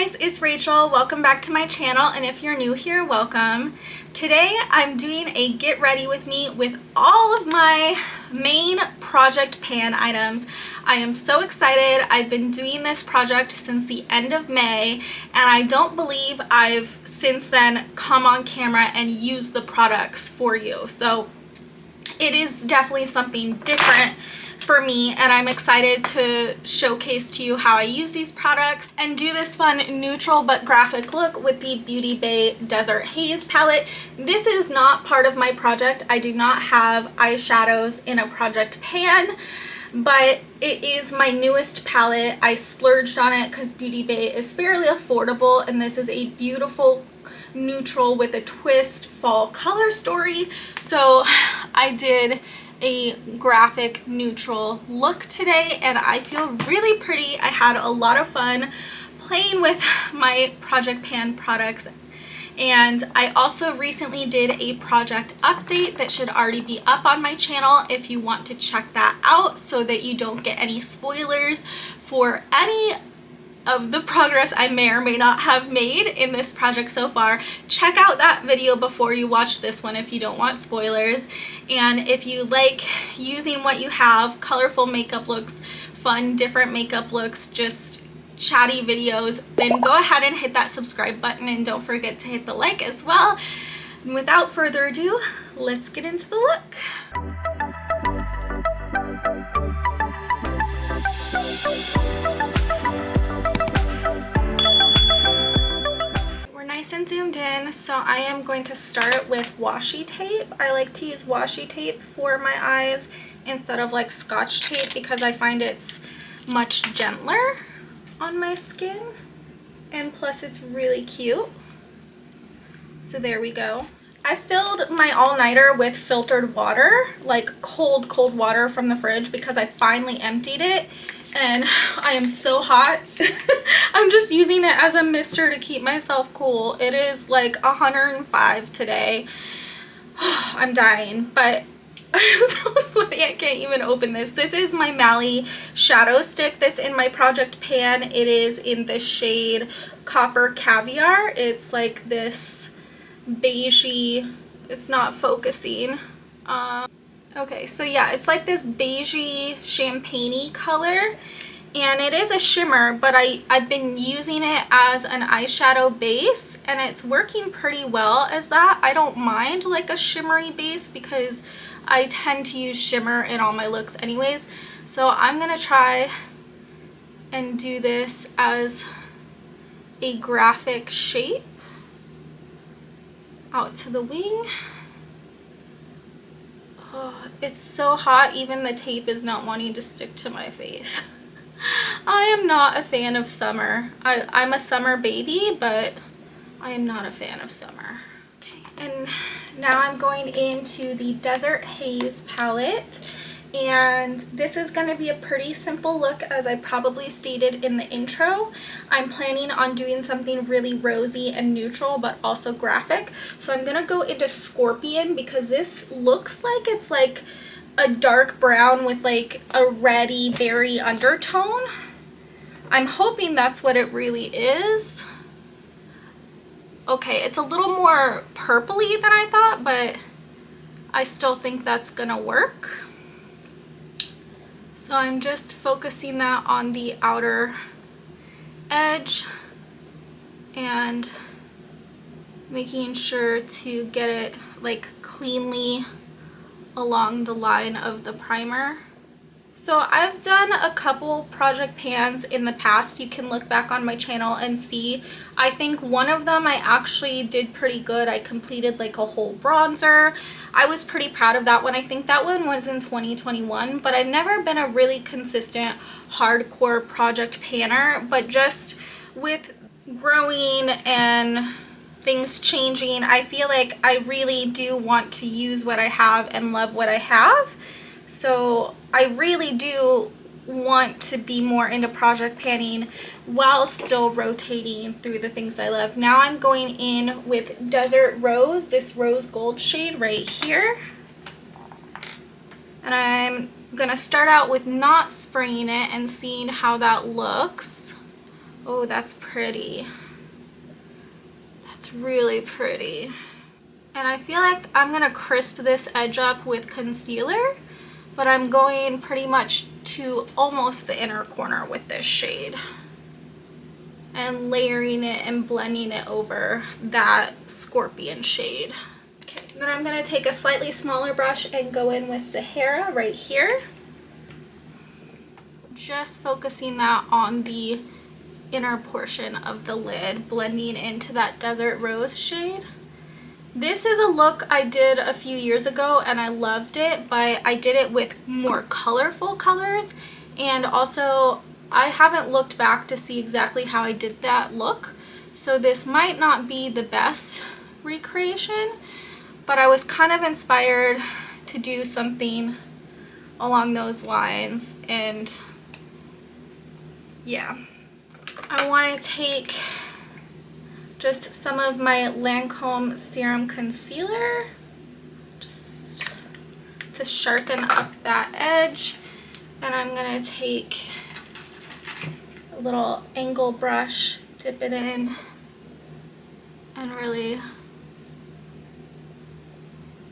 guys, it's Rachel. Welcome back to my channel, and if you're new here, welcome. Today I'm doing a get ready with me with all of my main project pan items. I am so excited. I've been doing this project since the end of May, and I don't believe I've since then come on camera and used the products for you. So it is definitely something different for me, and I'm excited to showcase to you how I use these products and do this fun neutral but graphic look with the Beauty Bay Desert Haze palette. This is not part of my project. I do not have eyeshadows in a project pan, but it is my newest palette. I splurged on it because Beauty Bay is fairly affordable, and this is a beautiful neutral with a twist fall color story. So I did a graphic neutral look today, and I feel really pretty. I had a lot of fun playing with my project pan products, and I also recently did a project update that should already be up on my channel if you want to check that out so that you don't get any spoilers for any of the progress I may or may not have made in this project so far. Check out that video before you watch this one if you don't want spoilers. And if you like using what you have, colorful makeup looks, fun different makeup looks, just chatty videos, then go ahead and hit that subscribe button, and don't forget to hit the like as well. And without further ado, let's get into the look. Nice and zoomed in, so I am going to start with washi tape. I like to use washi tape for my eyes instead of like Scotch tape because I find it's much gentler on my skin, and plus it's really cute. So there we go. I filled my all-nighter with filtered water, like cold water from the fridge, because I finally emptied it and I am so hot. I'm just using it as a mister to keep myself cool. It is like 105 today. I'm dying, but I'm so sweaty I can't even open this. This is my Mally shadow stick that's in my project pan. It is in the shade Copper Caviar. It's like this beigey, it's not focusing. Okay, so yeah, it's like this beigey champagne-y color, and it is a shimmer, but I've been using it as an eyeshadow base, and it's working pretty well as that. I don't mind like a shimmery base because I tend to use shimmer in all my looks anyways. So I'm gonna try and do this as a graphic shape out to the wing. Oh, it's so hot, even the tape is not wanting to stick to my face. I am not a fan of summer. I'm a summer baby, but I am not a fan of summer. Okay, and now I'm going into the Desert Haze palette. And this is going to be a pretty simple look, as I probably stated in the intro. I'm planning on doing something really rosy and neutral, but also graphic. So I'm going to go into Scorpion because this looks like it's like a dark brown with like a reddy berry undertone. I'm hoping that's what it really is. Okay, it's a little more purpley than I thought, but I still think that's going to work. So I'm just focusing that on the outer edge and making sure to get it like cleanly along the line of the primer. So I've done a couple project pans in the past. You can look back on my channel and see. I think one of them I actually did pretty good. I completed like a whole bronzer. I was pretty proud of that one. I think that one was in 2021, but I've never been a really consistent hardcore project panner, but just with growing and things changing, I feel like I really do want to use what I have and love what I have. So I really do want to be more into project panning while still rotating through the things I love. Now I'm going in with Desert Rose, this rose gold shade right here. And I'm gonna start out with not spraying it and seeing how that looks Oh, that's pretty. That's really pretty. And I feel like I'm gonna crisp this edge up with concealer, but I'm going pretty much to almost the inner corner with this shade and layering it and blending it over that scorpion shade. Okay, then I'm gonna take a slightly smaller brush and go in with Sahara right here. Just focusing that on the inner portion of the lid, blending into that Desert Rose shade. This is a look I did a few years ago and I loved it, but I did it with more colorful colors, and also I haven't looked back to see exactly how I did that look, so this might not be the best recreation, but I was kind of inspired to do something along those lines. And yeah, I want to take just some of my Lancome Serum Concealer just to sharpen up that edge, and I'm gonna take a little angle brush, dip it in, and really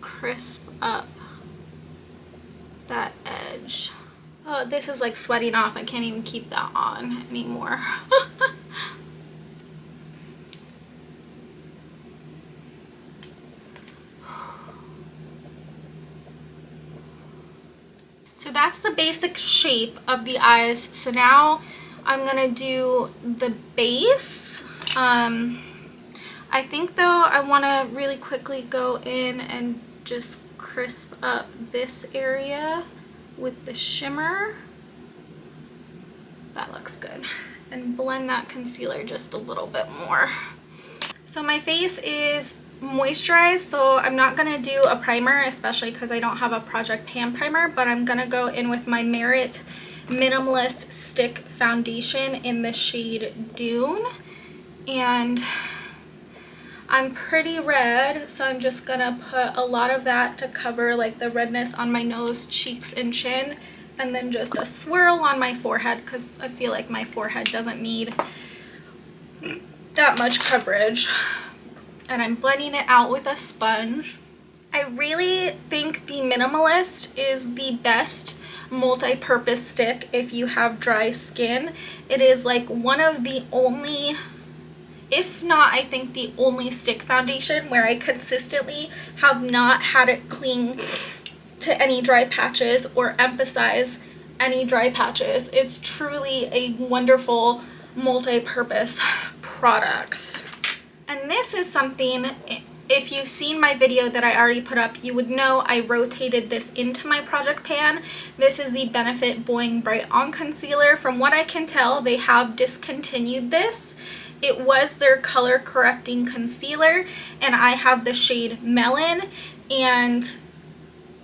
crisp up that edge. Oh, this is like sweating off. I can't even keep that on anymore. So that's the basic shape of the eyes. So now I'm gonna do the base. I think though I wanna really quickly go in and just crisp up this area with the shimmer. That looks good. And blend that concealer just a little bit more. So my face is moisturized, so I'm not gonna do a primer, especially because I don't have a Project Pan primer, but I'm gonna go in with my Merit Minimalist Stick Foundation in the shade Dune. And I'm pretty red, so I'm just gonna put a lot of that to cover like the redness on my nose, cheeks, and chin, and then just a swirl on my forehead because I feel like my forehead doesn't need that much coverage. And I'm blending it out with a sponge. I really think the Minimalist is the best multi-purpose stick if you have dry skin. It is like one of the only, if not I think the only stick foundation where I consistently have not had it cling to any dry patches or emphasize any dry patches. It's truly a wonderful multi-purpose product. And this is something, if you've seen my video that I already put up, you would know I rotated this into my Project Pan. This is the Benefit Boing Bright On Concealer. From what I can tell, they have discontinued this. It was their color correcting concealer, and I have the shade Melon, and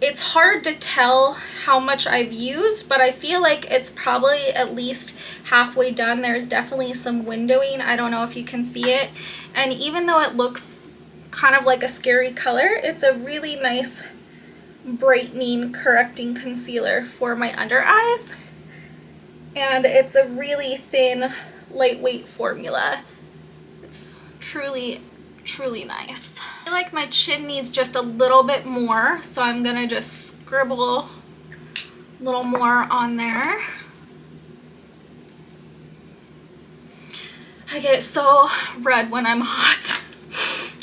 it's hard to tell how much I've used, but I feel like it's probably at least halfway done. There's definitely some windowing. I don't know if you can see it. And even though it looks kind of like a scary color, it's a really nice brightening, correcting concealer for my under eyes. And it's a really thin, lightweight formula. It's truly nice. I feel like my chin needs just a little bit more, so I'm gonna just scribble a little more on there. I get so red when I'm hot.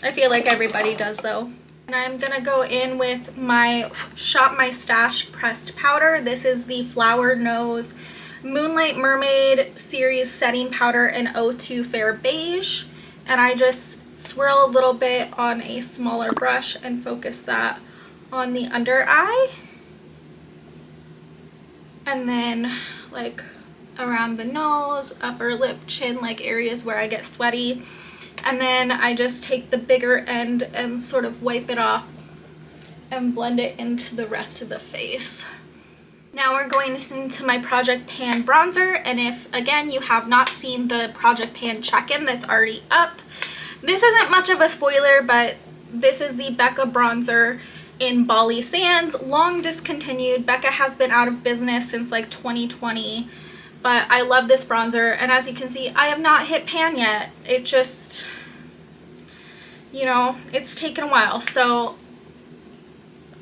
I feel like everybody does though. And I'm gonna go in with my Shop My Stash pressed powder. This is the Flower Nose Moonlight Mermaid series setting powder in 02 Fair Beige, and I just swirl a little bit on a smaller brush and focus that on the under eye, and then like around the nose, upper lip, chin, like areas where I get sweaty. And then I just take the bigger end and sort of wipe it off and blend it into the rest of the face. Now we're going into my Project Pan bronzer, and if again you have not seen the Project Pan check-in that's already up, this isn't much of a spoiler, but this is the Becca bronzer in Bali Sands, long discontinued. Becca has been out of business since like 2020, but I love this bronzer, and as you can see, I have not hit pan yet. It just, you know, it's taken a while. So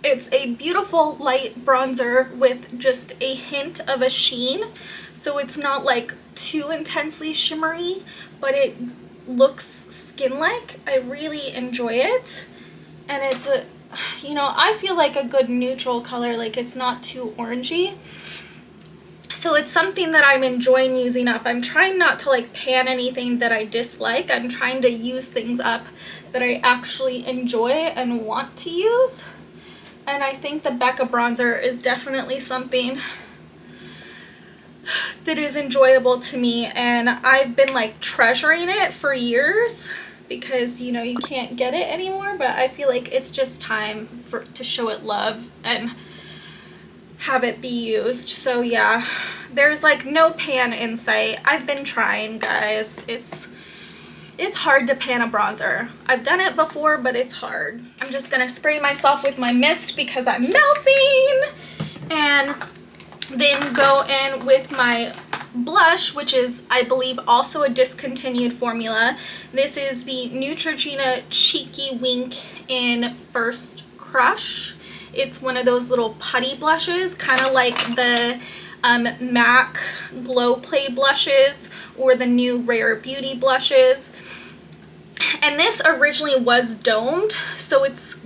it's a beautiful light bronzer with just a hint of a sheen, so it's not like too intensely shimmery, but it looks skin-like. I really enjoy it, and it's a, you know, I feel like a good neutral color, like it's not too orangey. So it's something that I'm enjoying using up. I'm trying not to like pan anything that I dislike. I'm trying to use things up that I actually enjoy and want to use. And I think the Becca bronzer is definitely something that is enjoyable to me, and I've been like treasuring it for years because, you know, you can't get it anymore, but I feel like it's just time to show it love and have it be used. So yeah, there's like no pan in sight. I've been trying, guys. It's hard to pan a bronzer. I've done it before, but it's hard. I'm just gonna spray myself with my mist because I'm melting, and then go in with my blush, which is, I believe, also a discontinued formula. This is the Neutrogena Cheeky Wink in First Crush. It's one of those little putty blushes, kind of like the MAC Glow Play blushes or the new Rare Beauty blushes. And this originally was domed, so it's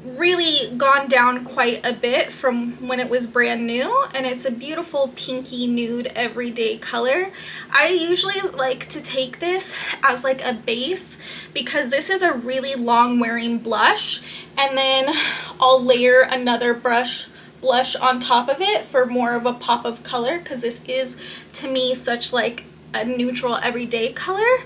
really gone down quite a bit from when it was brand new, and it's a beautiful pinky nude everyday color. I usually like to take this as like a base because this is a really long wearing blush, and then I'll layer another blush on top of it for more of a pop of color, because this is to me such like a neutral everyday color.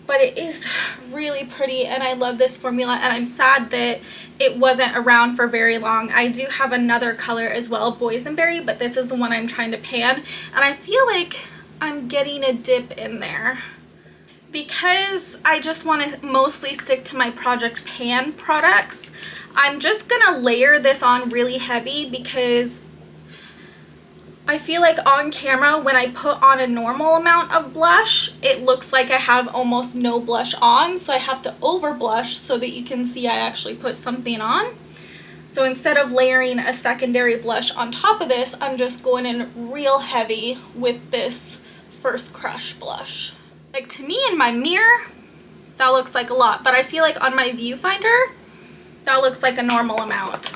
But it is really pretty, and I love this formula, and I'm sad that it wasn't around for very long. I do have another color as well, Boysenberry, but this is the one I'm trying to pan, and I feel like I'm getting a dip in there. Because I just want to mostly stick to my Project Pan products, I'm just gonna layer this on really heavy because I feel like on camera, when I put on a normal amount of blush, it looks like I have almost no blush on, so I have to over blush so that you can see I actually put something on. So instead of layering a secondary blush on top of this, I'm just going in real heavy with this First Crush blush. Like, to me in my mirror, that looks like a lot, but I feel like on my viewfinder, that looks like a normal amount.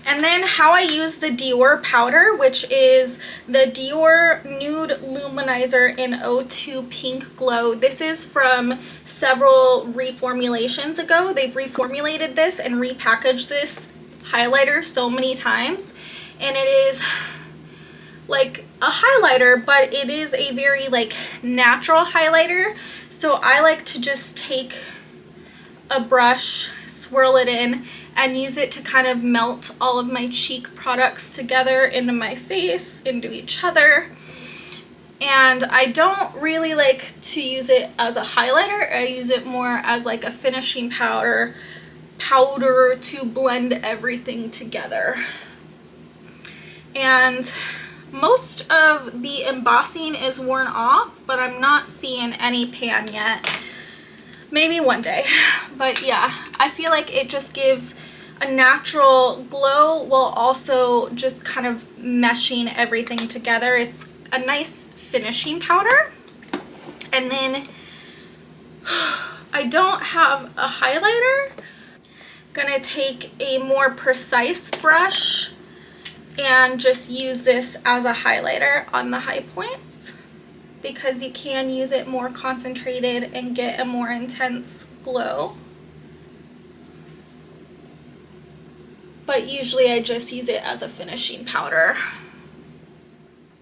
And then how I use the Dior powder, which is the Dior Nude Luminizer in 02 Pink Glow. This is from several reformulations ago. They've reformulated this and repackaged this highlighter so many times. And it is like a highlighter, but it is a very like natural highlighter. So I like to just take a brush, swirl it in, and use it to kind of melt all of my cheek products together into my face, into each other. And I don't really like to use it as a highlighter. I use it more as like a finishing powder to blend everything together. And most of the embossing is worn off, but I'm not seeing any pan yet. Maybe one day. But yeah, I feel like it just gives a natural glow while also just kind of meshing everything together. It's a nice finishing powder. And then I don't have a highlighter. Gonna take a more precise brush and just use this as a highlighter on the high points, because you can use it more concentrated and get a more intense glow. But usually I just use it as a finishing powder.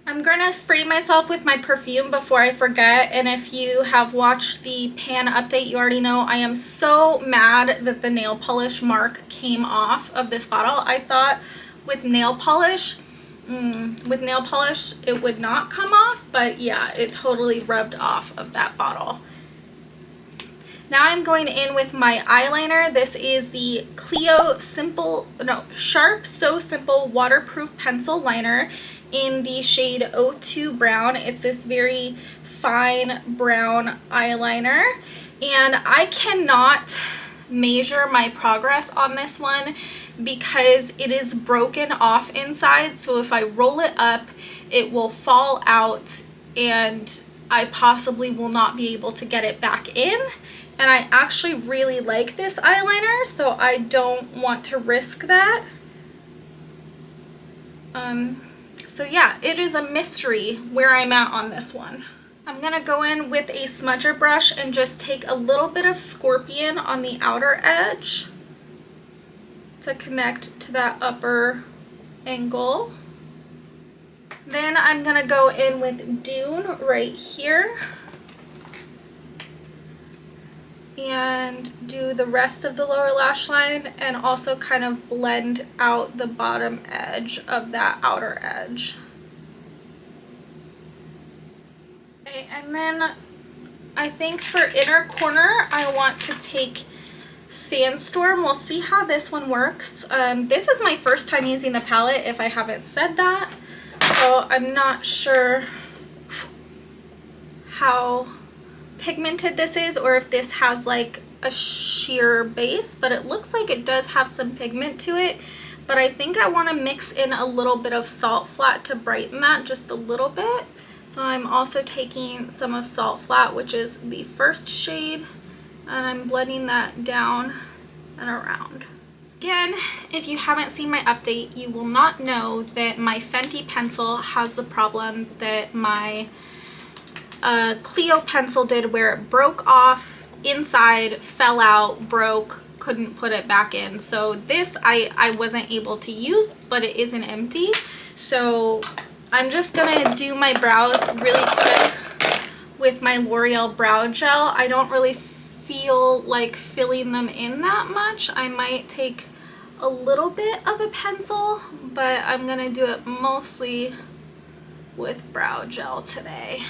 I'm gonna spray myself with my perfume before I forget, and if you have watched the pan update, you already know I am so mad that the nail polish mark came off of this bottle. I thought with nail polish it would not come off, but yeah, it totally rubbed off of that bottle. Now I'm going in with my eyeliner. This is the Clio Sharp So Simple Waterproof Pencil Liner in the shade 02 Brown. It's this very fine brown eyeliner, and I cannot measure my progress on this one because it is broken off inside. So if I roll it up, it will fall out and I possibly will not be able to get it back in. And I actually really like this eyeliner, so I don't want to risk that. So yeah, it is a mystery where I'm at on this one. I'm gonna go in with a smudger brush and just take a little bit of Scorpion on the outer edge to connect to that upper angle. Then I'm gonna go in with Dune right here and do the rest of the lower lash line and also kind of blend out the bottom edge of that outer edge. Okay, and then I think for inner corner, I want to take Sandstorm. We'll see how this one works. This is my first time using the palette, if I haven't said that, so I'm not sure how pigmented this is or if this has like a sheer base, but it looks like it does have some pigment to it. But I think I want to mix in a little bit of Salt Flat to brighten that just a little bit. So I'm also taking some of Salt Flat, which is the first shade, and I'm blending that down and around. Again, if you haven't seen my update, you will not know that my Fenty pencil has the problem that my Clio pencil did, where it broke off inside, fell out, broke, couldn't put it back in. So this I wasn't able to use, but it isn't empty. So I'm just gonna do my brows really quick with my L'Oreal brow gel. I don't really feel like filling them in that much. I might take a little bit of a pencil, but I'm gonna do it mostly with brow gel today.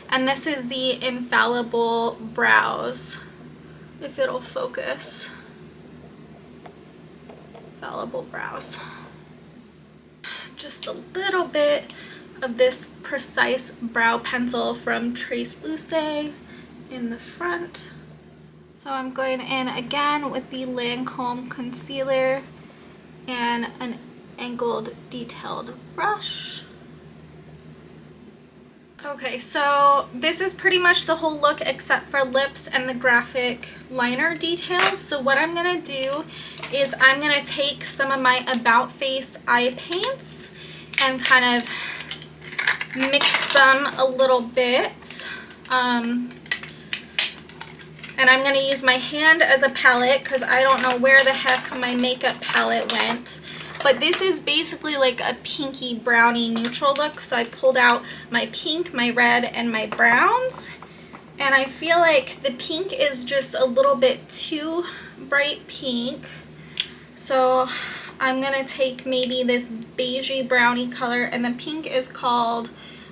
And this is the Infallible Brows, if it'll focus. Infallible Brows. Just a little bit of this Precise Brow Pencil from Trace Luce in the front. So I'm going in again with the Lancome Concealer and an angled detailed brush. Okay, so this is pretty much the whole look except for lips and the graphic liner details. So what I'm gonna do is I'm gonna take some of my About Face eye paints and kind of mix them a little bit. And I'm gonna use my hand as a palette because I don't know where the heck my makeup palette went. But this is basically like a pinky brownie neutral look. So I pulled out my pink, my red, and my browns. And I feel like the pink is just a little bit too bright pink. So I'm gonna take maybe this beigey brownie color, and the pink is called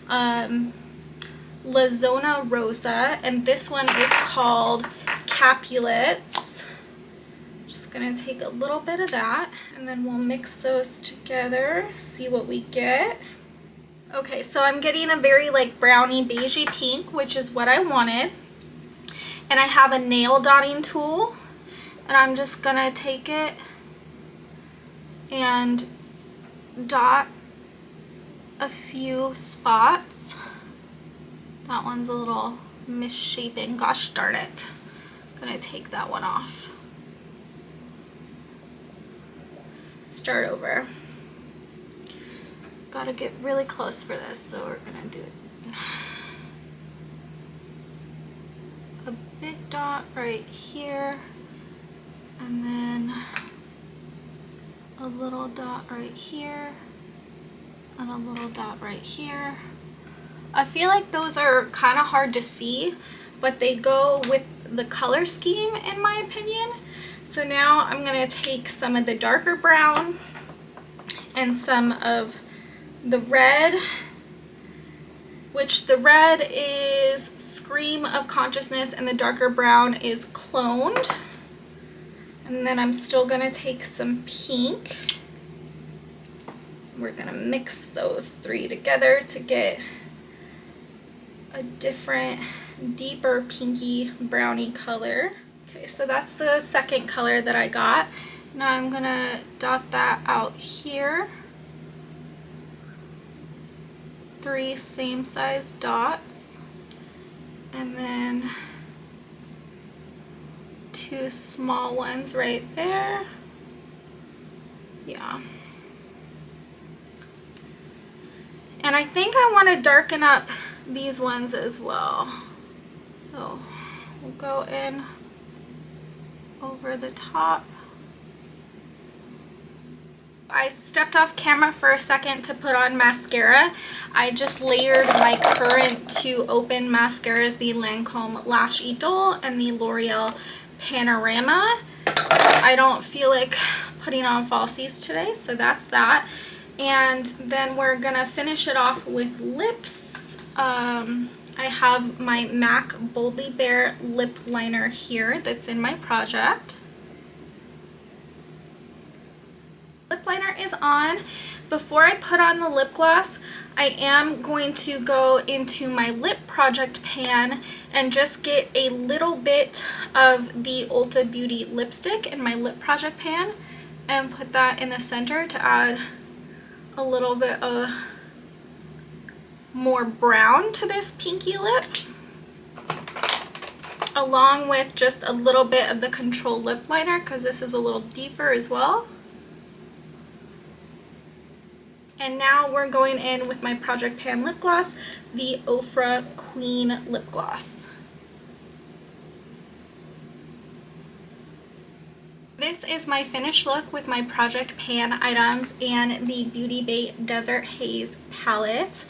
La Zona Rosa, and this one is called Capulets. Just gonna take a little bit of that, and then we'll mix those together, see what we get. Okay, so I'm getting a very like brownie beigey pink, which is what I wanted. And I have a nail dotting tool, and I'm just gonna take it and dot a few spots. That one's a little misshapen, gosh darn it. I'm gonna take that one off. Start over. Gotta get really close for this, so we're gonna do a big dot right here, and then a little dot right here, and a little dot right here. I feel like those are kind of hard to see, but they go with the color scheme in my opinion. So now I'm going to take some of the darker brown and some of the red, which the red is Scream of Consciousness and the darker brown is Cloned. And then I'm still going to take some pink. I'm we're gonna mix those three together to get a different, deeper pinky brownie color. Okay, so that's the second color that I got. Now I'm gonna dot that out here. 3 same size dots, and then 2 small ones right there. Yeah. And I think I want to darken up these ones as well. So we'll go in over the top. I stepped off camera for a second to put on mascara. I just layered my current 2 open mascaras, the Lancome Lash Idole and the L'Oreal Panorama. I don't feel like putting on falsies today, so that's that. And then we're gonna finish it off with lips. I have my MAC Boldly Bare lip liner here that's in my project. Lip liner is on. Before I put on the lip gloss, I am going to go into my lip project pan and just get a little bit of the Ulta Beauty lipstick in my lip project pan and put that in the center to add a little bit of more brown to this pinky lip, along with just a little bit of the Control lip liner because this is a little deeper as well. And now we're going in with my Project Pan lip gloss, the Ofra Queen lip gloss. This is my finished look with my Project Pan items and the Beauty Bay Desert Haze palette.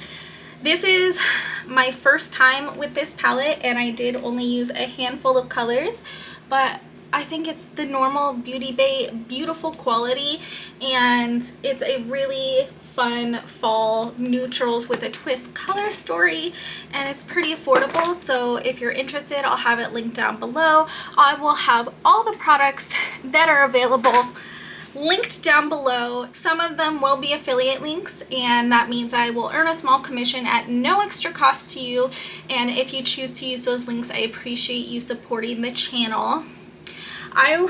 This is my first time with this palette, and I did only use a handful of colors, but I think it's the normal Beauty Bay beautiful quality, and it's a really fun fall neutrals with a twist color story, and it's pretty affordable. So if you're interested, I'll have it linked down below. I will have all the products that are available linked down below. Some of them will be affiliate links, and that means I will earn a small commission at no extra cost to you, and if you choose to use those links, I appreciate you supporting the channel. I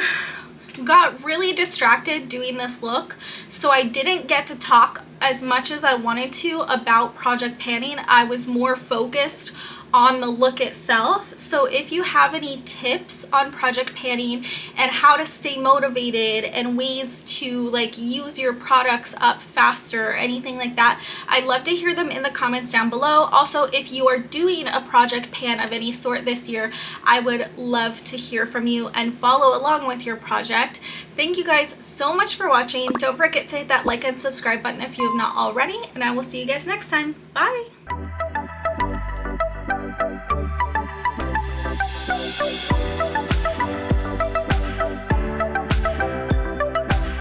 got really distracted doing this look, so I didn't get to talk as much as I wanted to about project panning. I was more focused on the look itself. So if you have any tips on project panning and how to stay motivated and ways to like use your products up faster or anything like that, I'd love to hear them in the comments down below. Also, if you are doing a project pan of any sort this year, I would love to hear from you and follow along with your project. Thank you guys so much for watching. Don't forget to hit that like and subscribe button if you have not already, and I will see you guys next time. Bye!